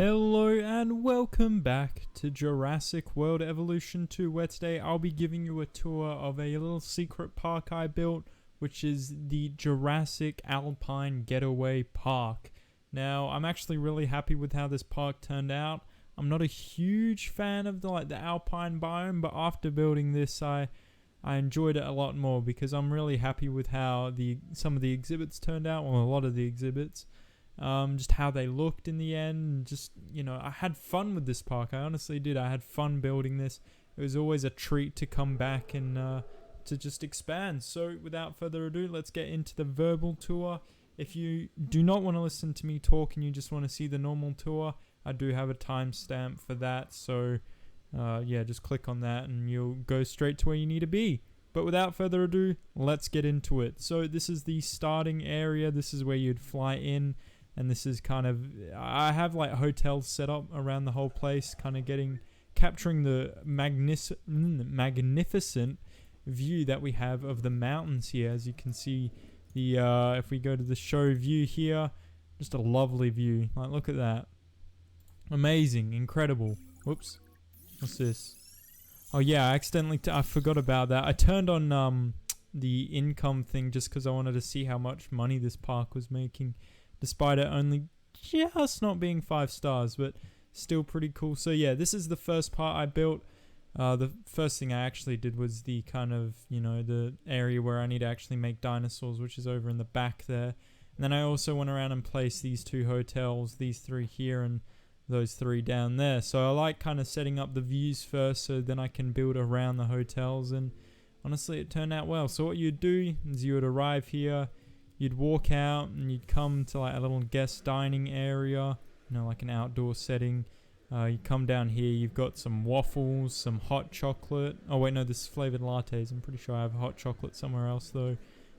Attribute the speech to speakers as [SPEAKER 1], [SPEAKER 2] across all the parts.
[SPEAKER 1] Hello and welcome back to Jurassic World Evolution 2, where today I'll be giving you a tour of a little secret park I built, which is the Jurassic Alpine Getaway Park. Now, I'm actually really happy with how this park turned out. I'm not a huge fan of the alpine biome, but after building this, I enjoyed it a lot more because I'm really happy with how some of the exhibits turned out, well, a lot of the exhibits. Just how they looked in the end. Just, I had fun with this park. I honestly did. I had fun building this. It was always a treat to come back and to just expand. So without further ado, let's get into the verbal tour. If you do not want to listen to me talk and you just want to see the normal tour, I do have a timestamp for that. So just click on that and you'll go straight to where you need to be. But without further ado, let's get into it. So this is the starting area. This is where you'd fly in. And this is I have like hotels set up around the whole place, capturing the magnificent view that we have of the mountains here. As you can see, if we go to the show view here, just a lovely view. Like, look at that. Amazing, incredible. Whoops, what's this? Oh yeah, I forgot about that. I turned on the income thing just because I wanted to see how much money this park was making. Despite it only just not being 5 stars, but still pretty cool. So yeah, this is the first part I built. The first thing I actually did was the the area where I need to actually make dinosaurs, which is over in the back there. And then I also went around and placed these 2 hotels, these 3 here and those 3 down there. So I like setting up the views first so then I can build around the hotels, and honestly it turned out well. So what you'd do is you would arrive here, you'd walk out and you'd come to like a little guest dining area, like an outdoor setting. You come down here, you've got some waffles, some hot chocolate. Oh wait, no, this is flavored lattes. I'm pretty sure I have hot chocolate somewhere else though.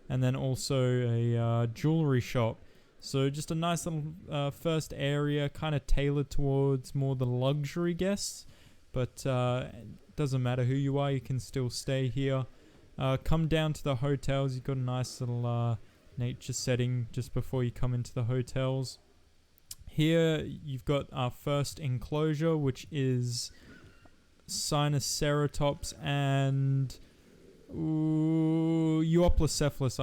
[SPEAKER 1] And then also a jewelry shop. So just a nice little first area, kind of tailored towards more the luxury guests. But it doesn't matter who you are, you can still stay here. Come down to the hotels, you've got a nice little nature setting just before you come into the hotels. Here you've got our first enclosure, which is Sinoceratops and Euoplocephalus.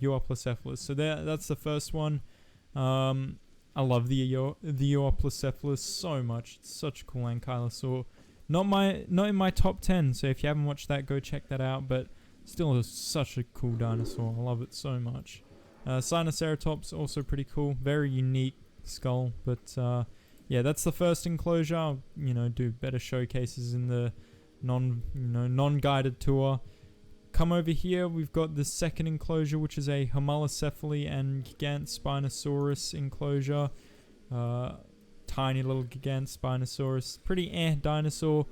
[SPEAKER 1] Euoplocephalus. So that's the first one. I love the Euoplocephalus so much. It's such a cool ankylosaur. Not in my top 10. So if you haven't watched that, go check that out. But still, such a cool dinosaur. I love it so much. Sinoceratops also pretty cool. Very unique skull. But that's the first enclosure. I'll do better showcases in the non-guided tour. Come over here, we've got the second enclosure, which is a Homalocephaly and Gigantspinosaurus enclosure. Tiny little Gigantspinosaurus. Pretty dinosaur.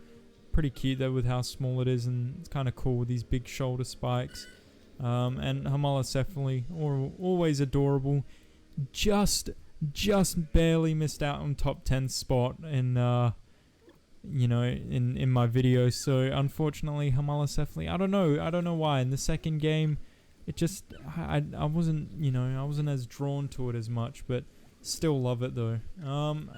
[SPEAKER 1] Pretty cute though with how small it is, and it's kind of cool with these big shoulder spikes. And Homalocephaly, always adorable. Just barely missed out on top 10 spot in my video. So unfortunately, Homalocephaly, I don't know why. In the second game, it just I wasn't as drawn to it as much, but still love it though.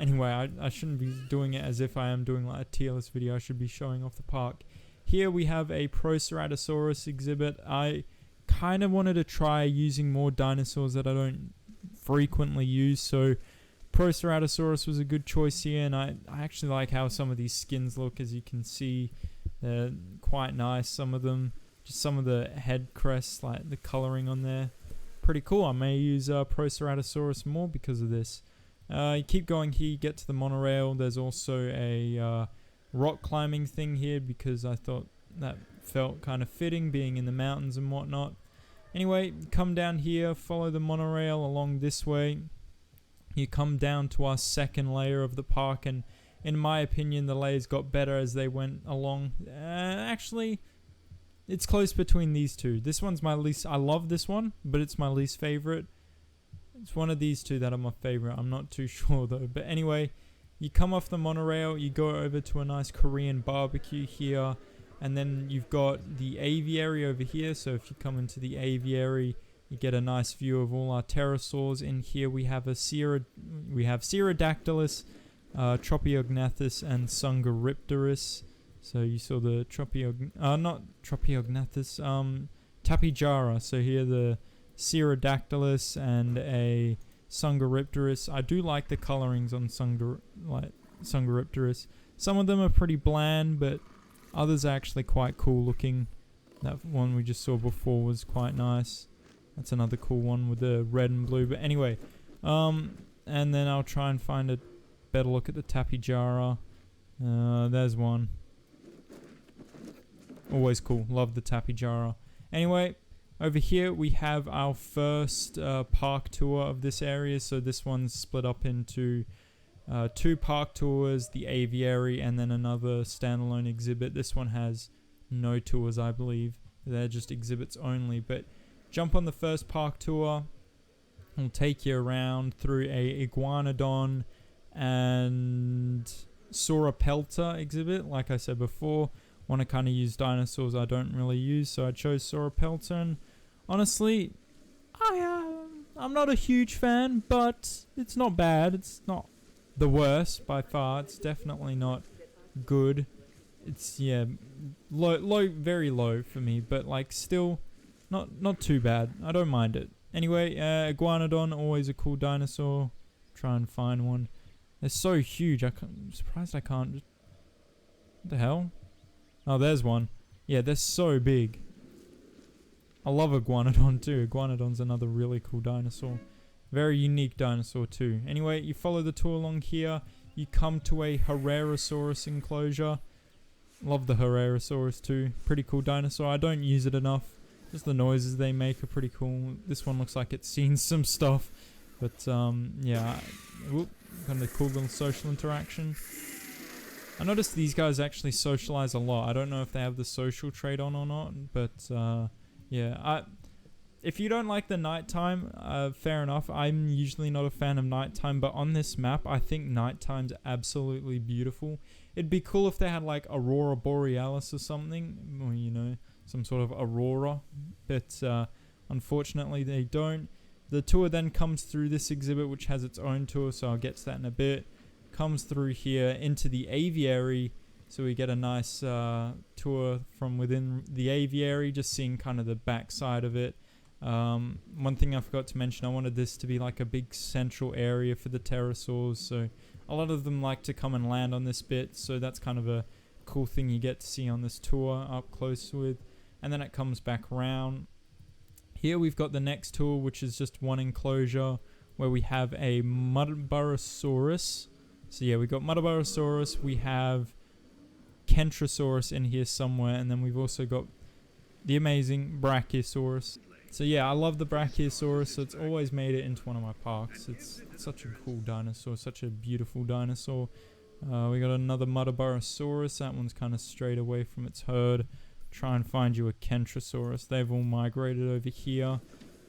[SPEAKER 1] Anyway, I shouldn't be doing it as if I am doing like a tier list video. I should be showing off the park. Here we have a Proceratosaurus exhibit. I kind of wanted to try using more dinosaurs that I don't frequently use, so Proceratosaurus was a good choice here, and I actually like how some of these skins look. As you can see, they're quite nice. Some of them, just some of the head crests, like the coloring on there, pretty cool. I may use Proceratosaurus more because of this. You keep going here, you get to the monorail. There's also a rock climbing thing here because I thought that felt kind of fitting, being in the mountains and whatnot. Anyway, come down here, follow the monorail along this way. You come down to our second layer of the park, and in my opinion, the layers got better as they went along. Actually, it's close between these 2. This one's my least. I love this one, but it's my least favorite. It's one of these 2 that are my favorite. I'm not too sure though. But anyway, you come off the monorail, you go over to a nice Korean barbecue here. And then you've got the aviary over here. So if you come into the aviary, You get a nice view of all our pterosaurs. In here we have Cerodactylus, Tropiognathus and Sungaripterus. So you saw the not Tropiognathus, Tapijara. So here the Cerodactylus and a Sungaripterus. I do like the colorings on Sungaripterus. Some of them are pretty bland, but others are actually quite cool looking. That one we just saw before was quite nice. That's another cool one with the red and blue. But anyway, and then I'll try and find a better look at the Tapijara. There's one. Always cool. Love the Tapijara. Anyway, over here we have our first park tour of this area. So this one's split up into 2 park tours, the aviary, and then another standalone exhibit. This one has no tours, I believe. They're just exhibits only. But jump on the first park tour. It'll take you around through a iguanodon and sauropelta exhibit. Like I said before, want to kind of use dinosaurs I don't really use, so I chose sauropelta. And honestly, I'm not a huge fan, but it's not bad. It's not the worst by far. It's definitely not good. It's low, very low for me, but like still not too bad. I don't mind it. Anyway, iguanodon, always a cool dinosaur. Try and find one. They're so huge. I'm surprised I can't. What the hell? Oh, there's one. Yeah, they're so big. I love iguanodon too. Iguanodon's another really cool dinosaur. Very unique dinosaur too. Anyway, you follow the tour along here. You come to a Herrerasaurus enclosure. Love the Herrerasaurus too. Pretty cool dinosaur. I don't use it enough. Just the noises they make are pretty cool. This one looks like it's seen some stuff. But yeah. Kind of cool little social interaction. I noticed these guys actually socialize a lot. I don't know if they have the social trait on or not, but yeah. If you don't like the nighttime, fair enough. I'm usually not a fan of nighttime, but on this map, I think nighttime's absolutely beautiful. It'd be cool if they had like Aurora Borealis or something, or you know, some sort of aurora, but unfortunately they don't. The tour then comes through this exhibit, which has its own tour, so I'll get to that in a bit. Comes through here into the aviary, so we get a nice tour from within the aviary, just seeing kind of the back side of it. One thing I forgot to mention, I wanted this to be like a big central area for the pterosaurs, so a lot of them like to come and land on this bit, so that's kind of a cool thing you get to see on this tour up close with. And then it comes back around. Here we've got the next tour, which is just one enclosure where we have a Muttaburrasaurus. So yeah, we've got Muttaburrasaurus, we have Kentrosaurus in here somewhere, and then we've also got the amazing Brachiosaurus. So yeah, I love the Brachiosaurus, so it's always made it into one of my parks. It's such a cool dinosaur, such a beautiful dinosaur. We got another Muttaburrasaurus, that one's kind of strayed away from its herd. Try and find you a Kentrosaurus. They've all migrated over here.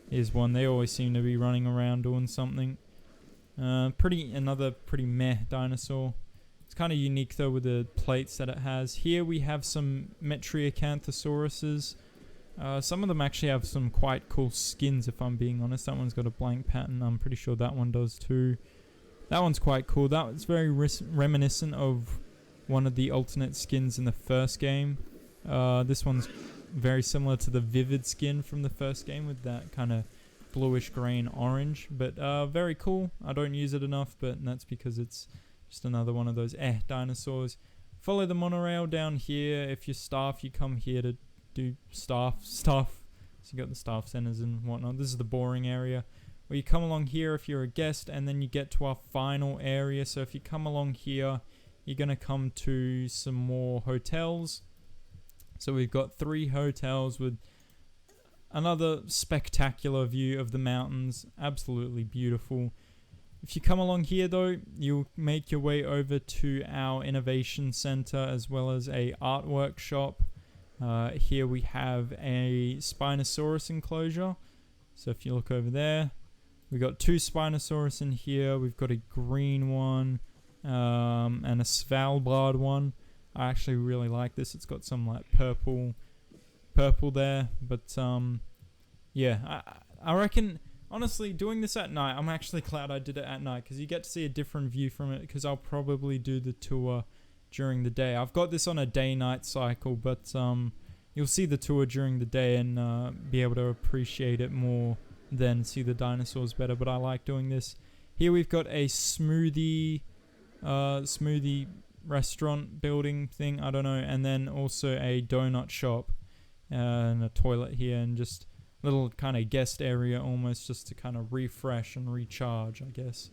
[SPEAKER 1] Here's one. They always seem to be running around doing something. Another pretty meh dinosaur. It's kind of unique though with the plates that it has. Here we have some Metriacanthosauruses. Some of them actually have some quite cool skins, if I'm being honest. That one's got a blank pattern. I'm pretty sure that one does too. That one's quite cool. That was very reminiscent of one of the alternate skins in the first game. This one's very similar to the vivid skin from the first game with that kind of bluish grey and orange, but very cool. I don't use it enough, but that's because it's just another one of those dinosaurs. Follow the monorail down here. If you're staff, you come here to do staff stuff. So you got the staff centers and whatnot. This is the boring area. Or you come along here if you're a guest, and then you get to our final area. So if you come along here, you're going to come to some more hotels. So we've got 3 hotels with another spectacular view of the mountains. Absolutely beautiful. If you come along here though, you'll make your way over to our innovation center as well as a art workshop. Here we have a Spinosaurus enclosure. So if you look over there, we've got 2 Spinosaurus in here. We've got a green one and a Svalbard one. I actually really like this. It's got some like purple there, but yeah, I reckon honestly, doing this at night, I'm actually glad I did it at night because you get to see a different view from it, because I'll probably do the tour during the day. I've got this on a day-night cycle, but you'll see the tour during the day and be able to appreciate it more than see the dinosaurs better. But I like doing this. Here we've got a smoothie restaurant building thing, I don't know, and then also a donut shop and a toilet here, and just little kind of guest area almost, just to kind of refresh and recharge, I guess.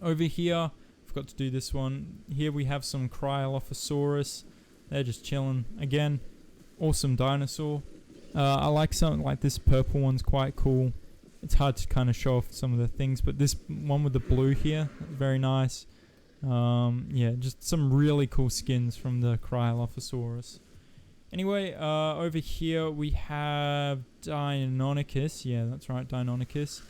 [SPEAKER 1] Over here, forgot to do this one. Here we have some Cryolophosaurus. They're just chilling. Again, awesome dinosaur. I like something like this purple one's quite cool. It's hard to kind of show off some of the things, but this one with the blue here, very nice. Yeah, just some really cool skins from the Cryolophosaurus. Anyway, over here we have Deinonychus. Yeah, that's right, Deinonychus.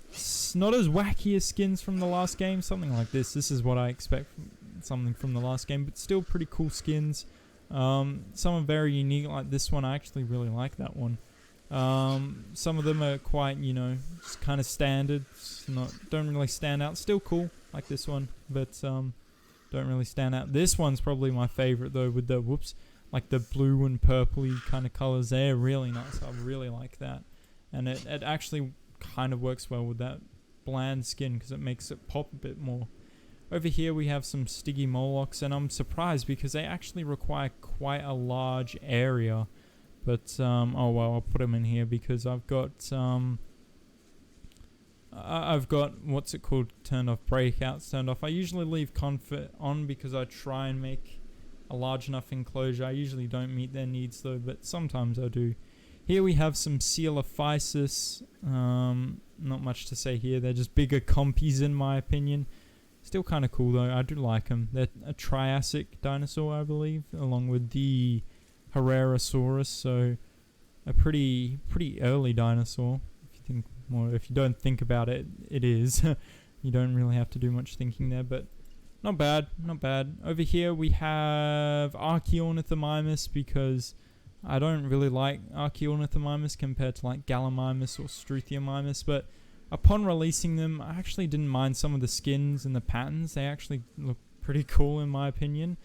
[SPEAKER 1] It's not as wacky as skins from the last game, something like this. This is what I expect from something from the last game, but still pretty cool skins. Some are very unique, like this one. I actually really like that one. Some of them are quite, just kind of standard. Don't really stand out. Still cool, like this one, but don't really stand out. This one's probably my favorite though, with the like the blue and purpley kind of colors. They're really nice. I really like that, and it actually kind of works well with that bland skin because it makes it pop a bit more. Over here we have some Stygimolochs, and I'm surprised because they actually require quite a large area. But, oh well, I'll put them in here because I've got, what's it called, turned off, breakouts turned off. I usually leave comfort on because I try and make a large enough enclosure. I usually don't meet their needs though, but sometimes I do. Here we have some Coelophysis. Not much to say here. They're just bigger compies in my opinion. Still kind of cool though. I do like them. They're a Triassic dinosaur, I believe, along with the Herrerasaurus, so a pretty early dinosaur. If you don't think about it, it is. You don't really have to do much thinking there, but not bad. Over here we have Archaeornithomimus, because I don't really like Archaeornithomimus compared to like Gallimimus or Struthiomimus, but upon releasing them, I actually didn't mind some of the skins and the patterns. They actually look pretty cool in my opinion.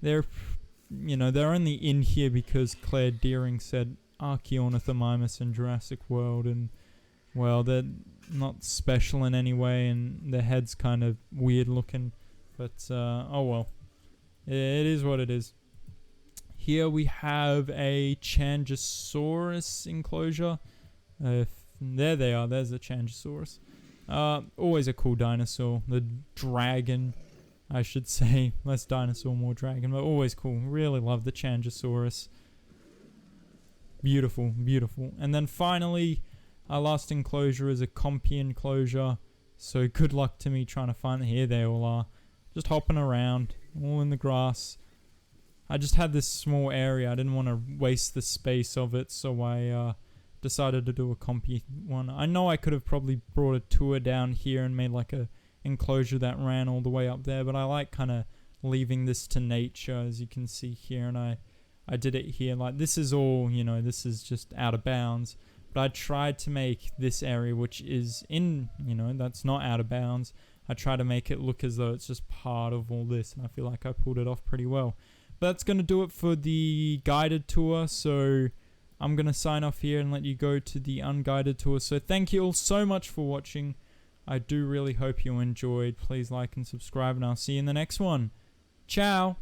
[SPEAKER 1] They're only in here because Claire Deering said Archaeornithomimus in Jurassic World, and well, they're not special in any way, and their head's kind of weird looking, but oh well, it is what it is. Here we have a Changosaurus enclosure. There they are. There's a Changosaurus. Always a cool dinosaur. The dragon, I should say. Less dinosaur, more dragon, but always cool. Really love the Changosaurus. Beautiful. And then finally, our last enclosure is a Compy enclosure. So good luck to me trying to find it. Here they all are. Just hopping around, all in the grass. I just had this small area. I didn't want to waste the space of it, so I decided to do a Compy one. I know I could have probably brought a tour down here and made like a enclosure that ran all the way up there, but I like kind of leaving this to nature, as you can see here, and I did it here. Like, this is all, this is just out of bounds, but I tried to make this area, which is in, that's not out of bounds, I try to make it look as though it's just part of all this, and I feel like I pulled it off pretty well. But that's going to do it for the guided tour, so I'm going to sign off here and let you go to the unguided tour. So thank you all so much for watching. I do really hope you enjoyed. Please like and subscribe, and I'll see you in the next one. Ciao!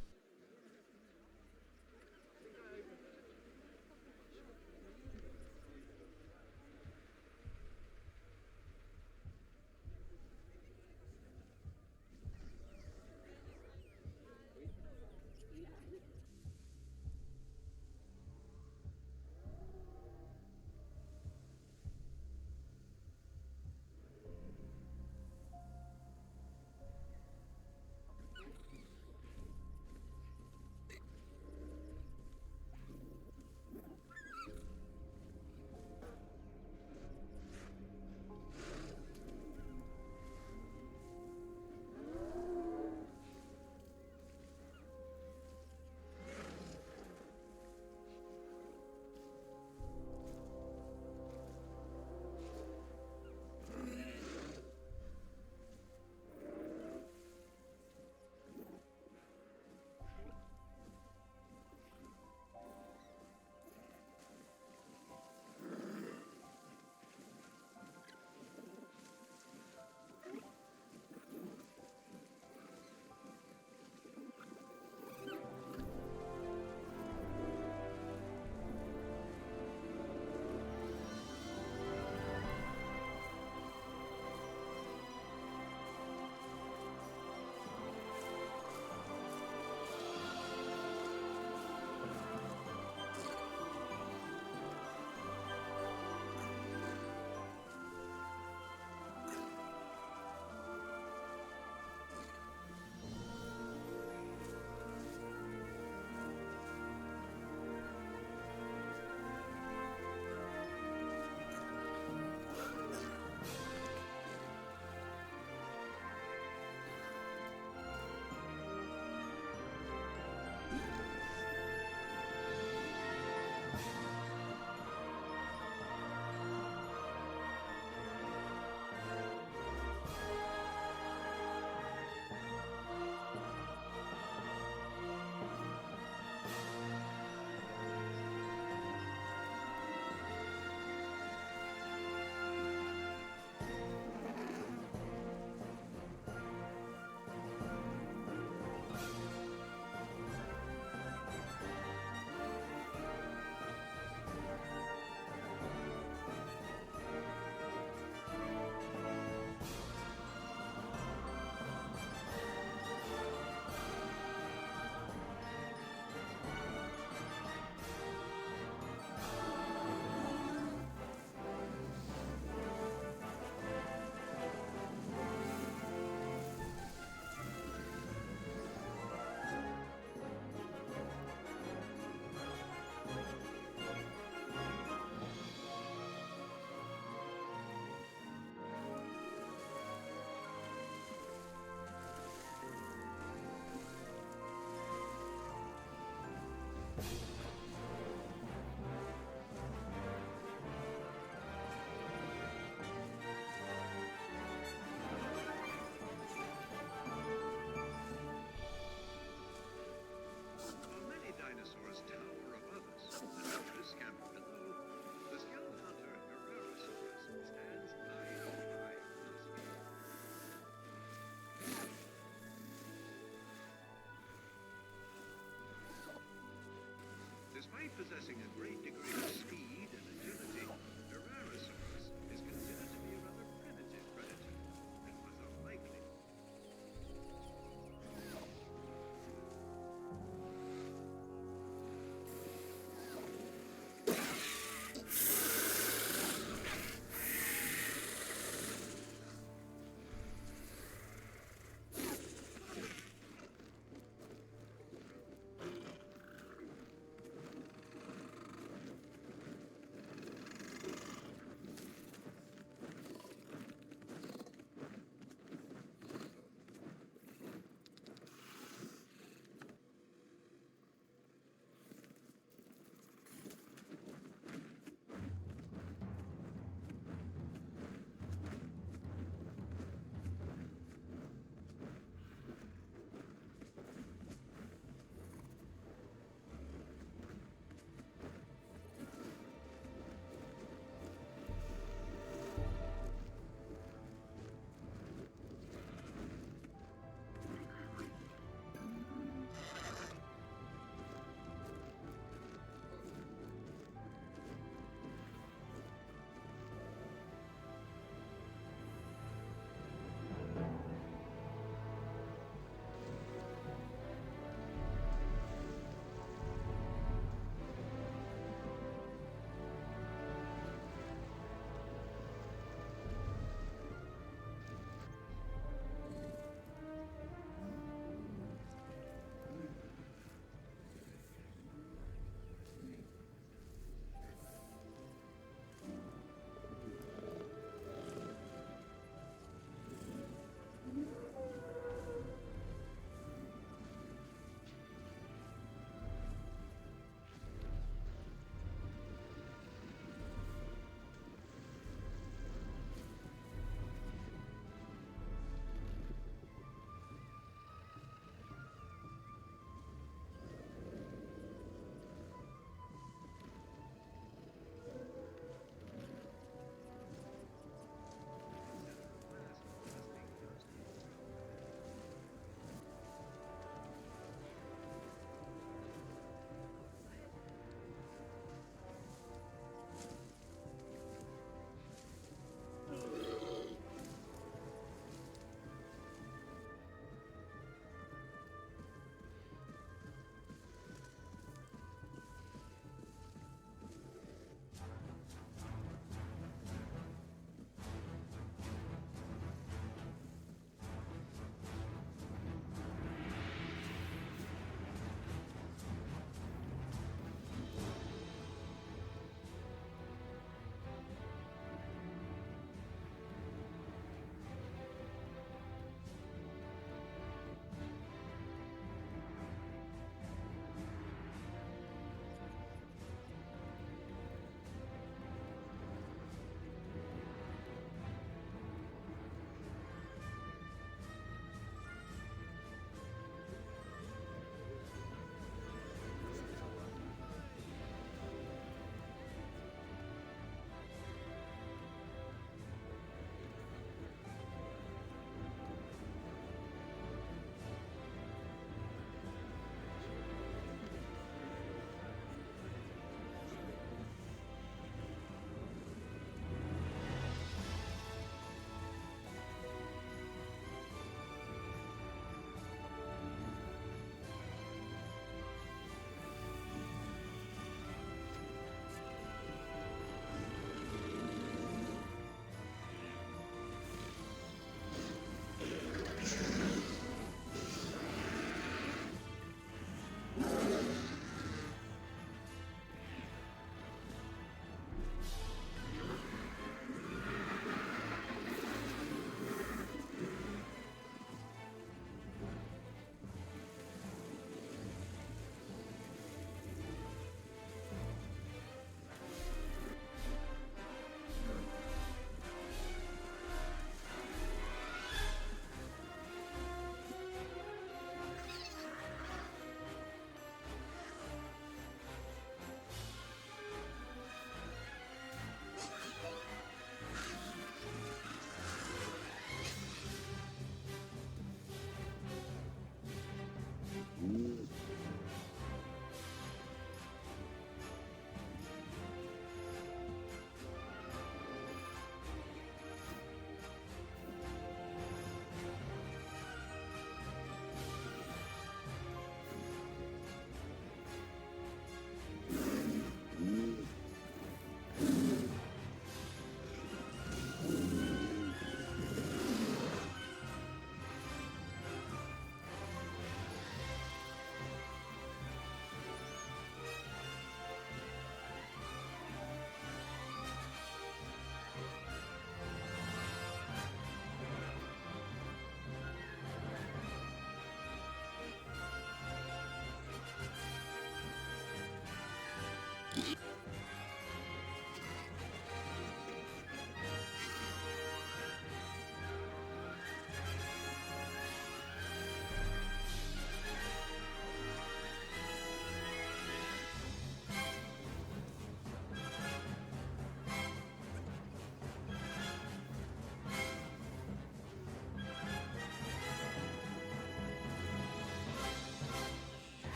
[SPEAKER 2] a great